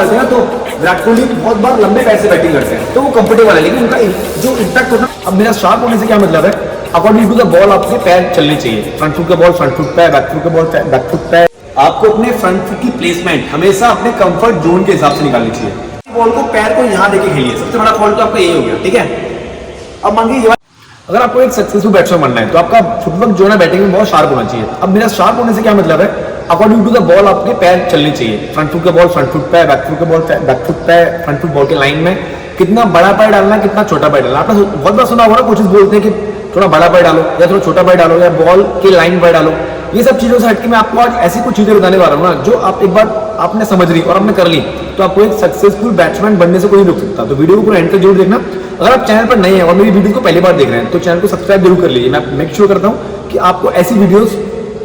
तो विराट कोहली बहुत बार लंबे पैर से बैटिंग करते हैं तो वो कंफर्टेबल है, लेकिन उनका जो इम्पैक्ट होता है, अब मेरा शार्प होने से क्या मतलब है, अकॉर्डिंग टू द बॉल आपके पैर चलने चाहिए। फ्रंट फुट का बॉल फ्रंट फुट पे, बैक फुट का बॉल बैक फुट पे। आपको अपने फ्रंट फुट की प्लेसमेंट हमेशा अपने कंफर्ट जोन के हिसाब से निकालनी चाहिए। बॉल को पैर को यहाँ देके खेलिए, सबसे बड़ा फॉल्ट तो आपका यही हो गया। ठीक है, अब मान लीजिए अगर आपको एक सक्सेसफुल बैट्समैन बनना है तो आपका फुटवर्क जो है बैटिंग में बहुत शार्प होना चाहिए। अब मेरा शार्प होने से क्या मतलब है, अकॉर्डिंग टू द बॉल आपके पैर चलने चाहिए। फ्रंट फुट का बॉल फ्रंट फुट पे, बैक फुट का बॉल बैक फुट पे, फ्रंट फुट बॉल के लाइन में कितना बड़ा पैर डालना है, कितना छोटा पैर डालना है। आपने बहुत बार सुना होगा, कोचेस बोलते हैं कि थोड़ा बड़ा पैर डालो या थोड़ा छोटा पैर डालो या बॉल के लाइन पैर डालो। ये सब चीजों से हटके मैं आपको आज ऐसी कुछ चीजें बताने वाला हूँ ना, जो आप एक बार आपने समझ ली और आपने कर ली तो आपको एक सक्सेसफुल बैट्समैन बनने से कोई नहीं रोक सकता। तो वीडियो को पूरा एंड तक जरूर देखना। अगर आप चैनल पर नए हैं और मेरी वीडियो को पहली बार देख रहे हैं तो चैनल को सब्सक्राइब जरूर कर लीजिए। मैं मेक श्योर करता हूँ कि आपको ऐसी वीडियोस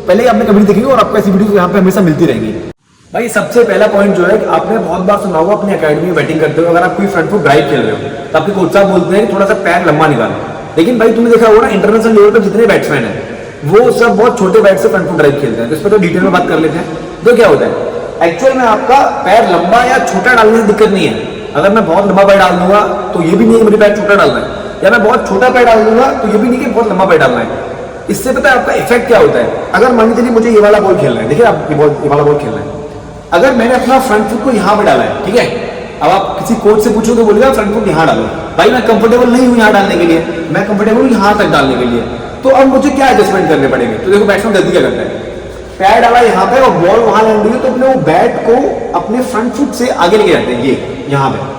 पहले ही आपने कभी नहीं देखी और आपको ऐसी वीडियोस यहाँ पे हमेशा मिलती रहेंगी। भाई सबसे पहला पॉइंट जो है कि आपने बहुत बार सुना होगा अपनी अकेडमी में बैटिंग करते हो, अगर आप कोई फ्रंट फुट ड्राइव खेल रहे हो तो आपके कोच साहब बोलते हैं कि थोड़ा सा पैर लंबा निकालो। लेकिन भाई तुमने देखा होगा ना, इंटरनेशनल लेवल पर जितने बैट्समैन हैं वो सब बहुत छोटे बैट से फ्रंट फुट ड्राइव खेलते हैं। तो इस पर तो डिटेल में बात कर लेते हैं। तो क्या होता है, एक्चुअल में आपका पैर लंबा या छोटा डालने से दिक्कत नहीं है। अगर मैं बहुत लंबा पैर डाल दूंगा तो ये भी नहीं है मुझे पैर छोटा डालना है, या मैं बहुत छोटा पैर डाल दूंगा तो ये भी नहीं कि बहुत लंबा पैर डालना है। इससे पता है आपका इफेक्ट क्या होता है। अगर मान लीजिए मुझे ये वाला बॉल खेलना है, देखिए आप ये वाला बॉल खेलना है, अगर मैंने अपना फ्रंट फुट को यहाँ पे डाला है, ठीक है, अब आप किसी कोच से पूछो तो बोलेगा फ्रंट फुट यहाँ डालो। भाई मैं कंफर्टेबल नहीं हूँ यहाँ डालने के लिए, मैं कंफर्टेबल हूँ यहाँ तक डालने के लिए, तो अब मुझे क्या एडजस्टमेंट करने पड़ेंगे। तो देखो बैट्समैन गलती क्या करता है, पैर डाला यहाँ पे और बॉल वहां लैंड हुई तो अपने वो बैट को अपने फ्रंट फुट से आगे लेके जाते हैं, ये यहाँ पे।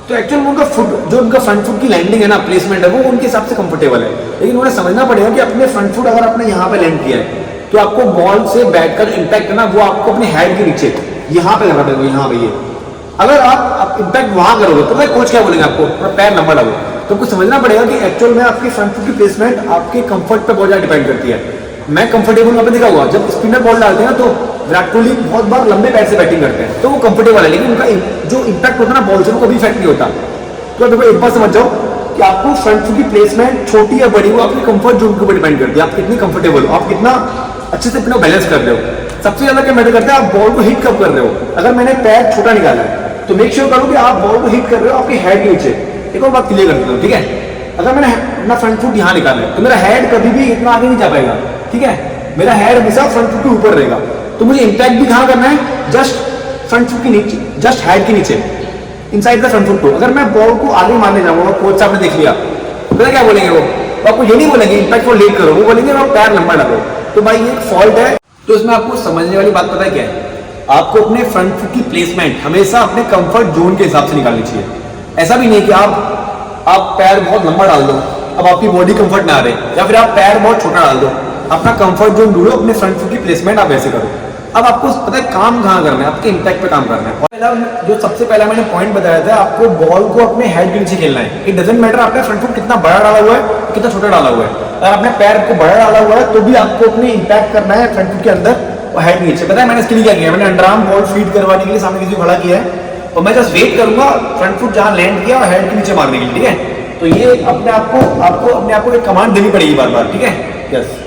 तो एक्चुअल में उनका फुट जो उनका फ्रंट फुट की लैंडिंग है ना, प्लेसमेंट है, वो उनके हिसाब से कंफर्टेबल है। लेकिन उन्हें समझना पड़ेगा कि अपने फ्रंट फुट अगर आपने यहाँ पे लैंड किया है तो आपको बॉल से बैट का जो इम्पैक्ट है ना वो आपको अपने हेड के नीचे यहाँ पे करना पड़ेगा, यहाँ पे। ये अगर आप इम्पैक्ट वहां करोगे तो भाई कोच क्या बोलेंगे आपको, पैर लंबा डालो। तो आपको समझना पड़ेगा कि एक्चुअल में आपकी फ्रंट फुट की प्लेसमेंट आपके कंफर्ट पे बहुत ज्यादा डिपेंड करती है। मैं कंफर्टेबल वहां पे देखा हुआ, जब स्पिनर बॉल डालते हैं ना तो विराट कोहली बहुत बार लंबे पैर से बैटिंग करते हैं तो वो कंफर्टेबल है, लेकिन उनका जो इम्पैक्ट होता है ना बॉल से, वो कभी इफेक्ट नहीं होता। तो देखो एक बार समझ जाओ कि आपको फ्रंट फुट की प्लेसमेंट छोटी या बड़ी, वो आपके कंफर्ट जोन के ऊपर डिपेंड करती है। आप कितनी कंफर्टेबल हो, आप कितना अच्छे से अपना बैलेंस कर रहे हो। सबसे ज्यादा क्या मैटर करता है, आप बॉल को हिट कब कर रहे हो। अगर मैंने पैर छोटा निकाला है तो मेक श्योर करो कि आप बॉल को हिट कर रहे हो आपके हेड के नीचे। एक और बात क्लियर कर देता हूं, ठीक है, अगर मैंने अपना फ्रंट फुट यहाँ निकाला है तो मेरा हेड कभी भी इतना आगे नहीं जा पाएगा। ठीक है, मेरा हेड हमेशा फ्रंट फुट के ऊपर रहेगा। तो मुझे इंपैक्ट भी कहाँ करना है, जस्ट फ्रंट फुट के नीचे, जस्ट हेड के नीचे, इनसाइड द फ्रंट फुट को। अगर मैं बॉल को आगे मारने जाऊंगा, कोच साहब ने देख लिया तो क्या बोलेंगे वो आपको ये नहीं बोलेंगे इम्पैक्ट को लेट करो, वो बोलेंगे आप पैर लंबा डालो। तो भाई ये एक फॉल्ट है। तो इसमें आपको समझने वाली बात पता है क्या है, आपको अपने फ्रंट फुट की प्लेसमेंट हमेशा अपने कंफर्ट जोन के हिसाब से निकालनी चाहिए। ऐसा भी नहीं कि आप पैर बहुत लंबा डाल दो, अब आपकी बॉडी कंफर्ट ना आ रहे, या फिर आप पैर बहुत छोटा डाल दो। अपना कंफर्ट जोन ढूंढो, अपने फ्रंट फुट की प्लेसमेंट आप ऐसे करो। अब आपको पता है काम कहाँ करना है, आपके इम्पैक्ट पे काम करना है। जो सबसे पहला मैंने पॉइंट बताया था, आपको बॉल को अपने हेड के नीचे खेलना है। इट डजंट मैटर आपने फ्रंट फुट कितना बड़ा डाला हुआ है कितना छोटा डाला हुआ है। अगर आपने पैर को बड़ा डाला हुआ है तो भी आपको अपने इम्पैक्ट करना है फ्रंट फुट के अंदर और हेड के नीचे। पता है मैंने इसके लिए क्या किया, मैंने अंडरआर्म बॉल फीड करवाने के लिए सामने किसी को खड़ा किया है और मैं जस्ट वेट करूंगा फ्रंट फुट जहां लैंड किया और हेड के नीचे मारने के लिए। ठीक है, तो ये अपने आप को एक कमांड देनी पड़ेगी बार बार। ठीक है, यस।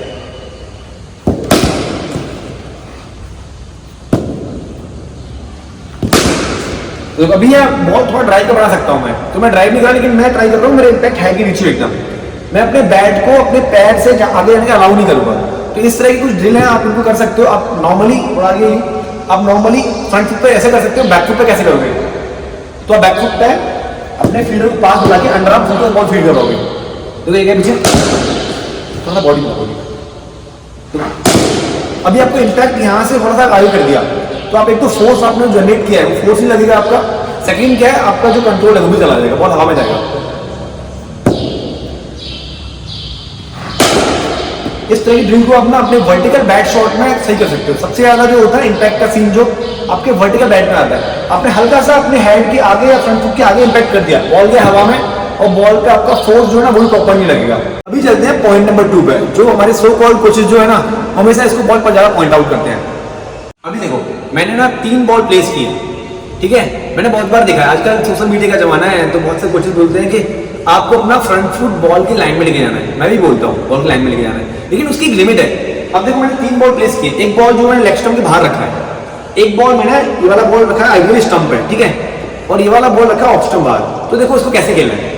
तो अभी मैं बॉल थोड़ा ड्राइव का बना सकता हूं मैं, तो मैं ड्राइव नहीं करा, लेकिन मैं ट्राई कर रहा हूँ मेरे इम्पैक्ट है कि नीचे एकदम। मैं अपने बैट को अपने पैर से आगे जाने का अलाउ नहीं करूंगा। तो इस तरह की कुछ ड्रिल है, आप इनको कर सकते हो। आप नॉर्मली और आगे आप नॉर्मली फ्रंट फुट पे ऐसे कर सकते हो, बैक फुट पे कैसे करोगे, तो आप बैक फुट पे अपने फील्डर को पास बुला के under arm foot ball feed करोगे। तो देखिए पीछे थोड़ा बॉडी तो अभी आपको इम्पैक्ट यहाँ से थोड़ा सा आगे कर दिया, तो आप एक तो फोर्स आपने जनरेट किया है, वो फोर्स नहीं लगेगा आपका। सेकंड क्या है, आपका जो कंट्रोल है वो भी चला जाएगा, बहुत हवा में जाएगा। इस तरह की ड्रिल को अपना अपने वर्टिकल बैट शॉट में सही कर सकते हो। सबसे ज्यादा जो होता है इम्पैक्ट का सीन जो आपके वर्टिकल बैट में आता है, आपने हल्का सा अपने हेड के आगे या फ्रंट फुट के आगे इम्पैक्ट कर दिया, बॉल के हवा में, और बॉल पे आपका फोर्स जो है ना वो प्रॉपर नहीं लगेगा। अभी चलते हैं पॉइंट नंबर 2 पे, जो हमारे सो कॉल्ड कोचेस जो है ना हमेशा इसको बहुत ज्यादा पॉइंट आउट करते हैं। अभी देखो मैंने ना 3 बॉल प्लेस किए, ठीक है, मैंने बहुत बार देखा है, आजकल सोशल मीडिया का जमाना है तो बहुत से कोचेस बोलते हैं कि आपको अपना फ्रंट फुट बॉल की लाइन में लेके जाना है। मैं भी बोलता हूँ बॉल की लाइन में लेके जाना है, लेकिन उसकी एक लिमिट है। अब देखो मैंने 3 बॉल प्लेस किए, एक बॉल जो मैंने लेग स्टंप के बाहर रखा है, एक बॉल मैंने ये वाला बॉल रखा है आइडियल स्टंप पे, ठीक है, और ये वाला बॉल रखा है ऑफ स्टंप बाहर। तो देखो इसको कैसे खेलना है,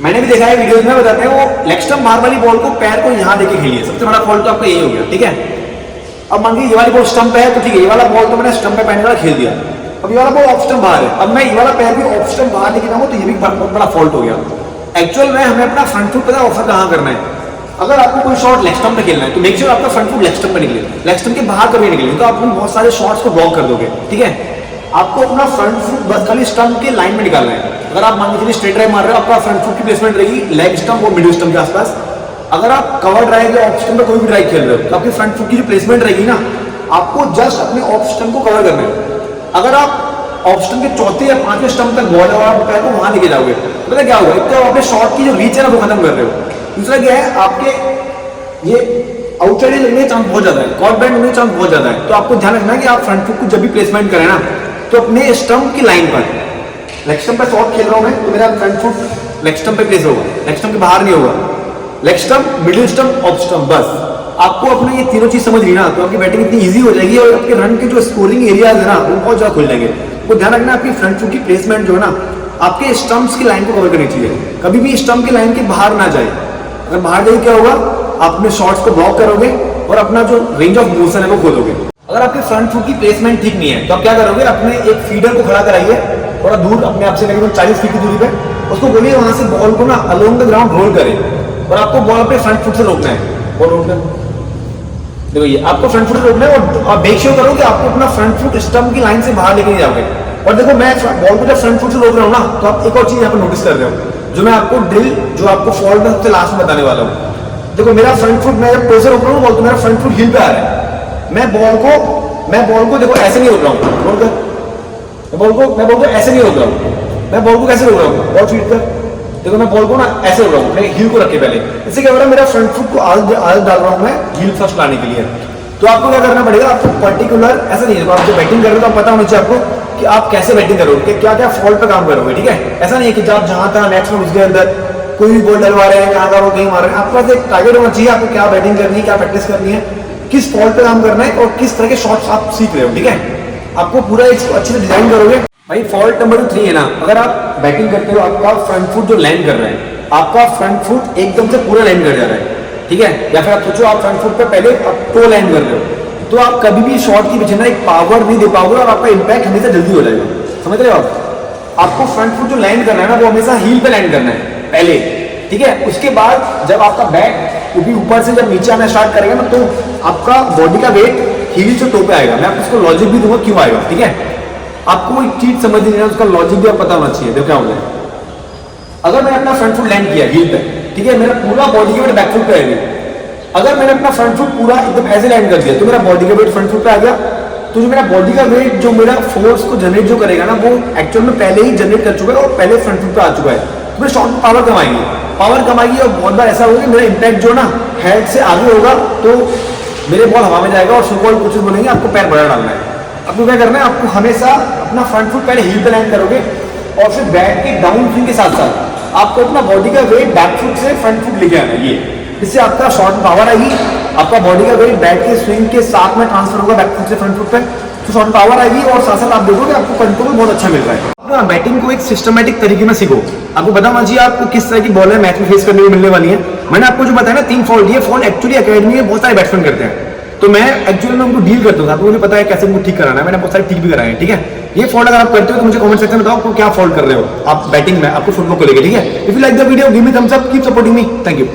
मैंने भी देखा है वीडियोस में बताते हैं, वो लेग स्टंप बाहर वाली बॉल को पैर को यहाँ देके खेलिए। सबसे बड़ा फॉल्ट तो आपका यही हो गया, ठीक है। अब मान लीजिए ये वाली बॉल स्टंप पे है, तो ठीक है, ये वाला बॉल तो मैंने स्टंप पे पहनने वाला खेल दिया। अब ये वाला बॉल ऑफ स्टंप बाहर है, अब मैं ये वाला पैर भी ऑफ स्टंप बाहर लेके जाऊँ तो ये भी बहुत बड़ा फॉल्ट हो गया। एक्चुअल में हमें अपना फ्रंट फुट पता है ऑफर कहाँ करना है। अगर आपको कोई शॉट लेग स्टंप पे खेलना है तो मेक श्योर आपका फ्रंट फुट लेग स्टंप पे निकले, लेग स्टंप के बाहर कभी निकले, तो आप बहुत सारे शॉट्स को ब्लॉक कर दोगे, ठीक है। आपको अपना फ्रंट फुट बस खाली स्टंप के लाइन में निकालना है। अगर आप मान लीजिए स्ट्रेट ड्राइव मार रहे हो, आपका फ्रंट फुट की प्लेसमेंट रहेगी लेग स्टंप और मिडिल स्टंप के आसपास। अगर आप कवर ड्राइव या ऑफ स्टंप पे कोई भी ड्राइव खेल रहे हो तो आपकी फ्रंट फुट की जो प्लेसमेंट रहेगी ना, आपको जस्ट अपने ऑफ स्टंप को कवर करना है। अगर आप ऑफ स्टंप के चौथे या पांचवें स्टंप तक बॉल और आप पैर को वहां लेके जाओगे तो पता क्या होगा, एक तो अपने शॉट की जो रीच है ना वो खत्म कर रहे हो, दूसरा क्या है आपके ये आउटसाइड लगने का चांस बहुत ज्यादा है, कॉर्ड बैंड होने का चांस बहुत ज्यादा है। तो आपको ध्यान रखना है कि आप फ्रंट फुट को जब भी प्लेसमेंट करें ना तो अपने स्टंप की लाइन पर, लेग स्टंप पे शॉट खेल रहा हूं मैं तो मेरा फ्रंट फुट लेग स्टंप पे प्लेस होगा, लेग स्टंप के बाहर नहीं होगा, leg stump middle stump off stump. बस आपको अपने ये तीनों चीज समझ ली ना तो आपकी बैटिंग इतनी इजी हो जाएगी और आपके रन के जो स्कोरिंग एरियाज है ना वो बहुत ज्यादा खुल जाएंगे। तो ध्यान रखना आपकी फ्रंट फुट की प्लेसमेंट जो है ना आपके स्टंप्स की लाइन को कवर करनी चाहिए, कभी भी स्टंप की लाइन के बाहर ना जाए। अगर बाहर जाए क्या होगा, आप अपने शॉट्स को ब्लॉक करोगे और अपना जो रेंज ऑफ मोशन है वो खो दोगे। अगर आपके फ्रंट फुट की प्लेसमेंट ठीक नहीं है तो आप क्या करोगे, अपने एक फीडर को खड़ा कराइए थोड़ा दूर अपने आप से करीबन 40 फीट की दूरी पे, उसको बोलिए वहां से बॉल को ना अलोंग द ग्राउंड रोल करे और आपको बॉल अपने फ्रंट फुट से रोकना है। बॉल रोकना देखो ये आपको फ्रंट फुट से रोकना है और आप मेक श्योर करो कि आपको अपना फ्रंट फुट स्टंप की लाइन से बाहर लेके नहीं जाओगे। और देखो मैं बॉल को जब फ्रंट फुट से रोक रहा हूँ ना तो आप एक और चीज यहाँ पर नोटिस कर रहे हो जो मैं आपको ड्रिल जो आपको फॉल्ट में सबसे लास्ट में बताने वाला हूँ। देखो मेरा फ्रंट फुट मैं जब टो से रोक रहा हूँ बॉल तो मेरा फ्रंट फुट हिल पे आ रहा है। मैं बॉल को देखो ऐसे नहीं रोक रहा हूँ, बॉल कर मैं बॉल को ऐसे नहीं रोक रहा हूँ, मैं बॉल को कैसे रोक रहा हूँ, बॉल फीट कर देखो मैं बॉल को ना ऐसे रोक रहा हूँ, मैं हील को रखे पहले, इससे क्या हो रहा है मेरा फ्रंट फुट को आदत डाल रहा हूँ मैं हील फर्स्ट लाने के लिए। तो आपको क्या करना पड़ेगा, आपको पर्टिकुलर ऐसा नहीं है, आप जो बैटिंग कर रहे हो तो पता होना चाहिए आपको कि आप कैसे बैटिंग करोगे, क्या क्या फॉल्ट पे काम करोगे, ठीक है। ऐसा नहीं है कि आप जहां तहां नेट में घुस गए अंदर कोई भी बॉल डलवा रहे हैं, कहाँ का वो कहीं मार रहे हैं। आपके पास एक टारगेट होना चाहिए, आपको क्या बैटिंग करनी है, क्या प्रैक्टिस करनी है, किस फॉल्ट पे काम करना है और किस तरह के शॉट्स आप सीख रहे हो, ठीक है। आपको पूरा इसको अच्छे से डिजाइन करोगे। भाई फॉल्ट नंबर 3 है ना, अगर आप बैटिंग करते हो आपका फ्रंट फुट जो लैंड कर रहा है, आपका फ्रंट फुट एकदम से पूरा लैंड कर जा रहा है, ठीक है। या फिर आप सोचो आप फ्रंट फुट पे पहले आप टो लैंड कर रहे हो तो आप कभी भी शॉट की पीछे ना एक पावर नहीं दे पाओगे और आपका इंपैक्ट हमेशा जल्दी हो जाएगा, समझ रहे हो आप। आपको फ्रंट फुट जो लैंड करना है ना वो हमेशा हील पे लैंड करना है पहले, ठीक है। उसके बाद जब आपका बैट ऊपर से जब नीचे आना स्टार्ट करेगा ना तो आपका बॉडी का वेट हील से टो पे आएगा। मैं आपको उसको लॉजिक भी दूंगा क्यों आएगा, ठीक है। आपको कोई चीज समझ नहीं है उसका लॉजिक भी आप पता होना चाहिए। देखो क्या होगा, अगर मैंने अपना फ्रंट फुट लैंड किया हील पे, ठीक है, मेरा पूरा बॉडी का वेट बैक फुट पे आएगा। अगर मैंने अपना फ्रंट फुट पूरा एकदम ऐसे लैंड कर दिया तो मेरा बॉडी का वेट फ्रंट फुट पे आ गया। तो जो मेरा बॉडी का वेट जो मेरा फोर्स को जनरेट जो करेगा ना वो एक्चुअल में पहले ही जनरेट कर चुका है और पहले फ्रंट फुट पे आ चुका है। तो मेरे शॉट में पावर कमाएगी और बहुत बार ऐसा होगा कि मेरा इंपैक्ट जो ना हेड से आगे होगा तो मेरे बॉल हवा में जाएगा और सो बॉल कोचेस बोलेंगे आपको पैर बड़ा डालना है। आपको क्या करना है, आपको हमेशा अपना फ्रंट फुट पहले हील पे लैंड करोगे और फिर बैट के डाउन स्विंग के साथ साथ आपको अपना बॉडी का वेट बैक फुट से फ्रंट फुट लेके आना है। ये इससे आपका शॉट में पावर आएगी, आपका बॉडी का वेट बैट के स्विंग के साथ में ट्रांसफर होगा बैक फुट से फ्रंट फुट पे, तो शॉट पावर आएगी और साथ साथ आप देखोगे आपको कंट्रोल बहुत अच्छा मिल रहा है। अपना बैटिंग को एक सिस्टमैटिक तरीके में सीखो। आपको पता होना चाहिए आपको किस तरह की बॉलर मैच में फेस करने को मिलने वाली है। मैंने आपको जो बताया ना 3 फॉल्ट, ये फॉल्ट एक्चुअली अकेडमी में बहुत सारे बैट्समैन करते हैं, तो मैं एक्चुअली में उनको डील करता था, तो मुझे पता है कैसे उनको ठीक कराना है। मैंने बहुत सारे ठीक भी कराए हैं, ठीक है। ये फॉल्ट अगर आप करते हो तो मुझे कमेंट सेक्शन में बताओ आपको क्या फॉल्ट कर रहे हो आप बैटिंग में, आपको फुटबॉल को लेकर, ठीक है। If you like the video give me thumbs up, keep supporting me, thank you.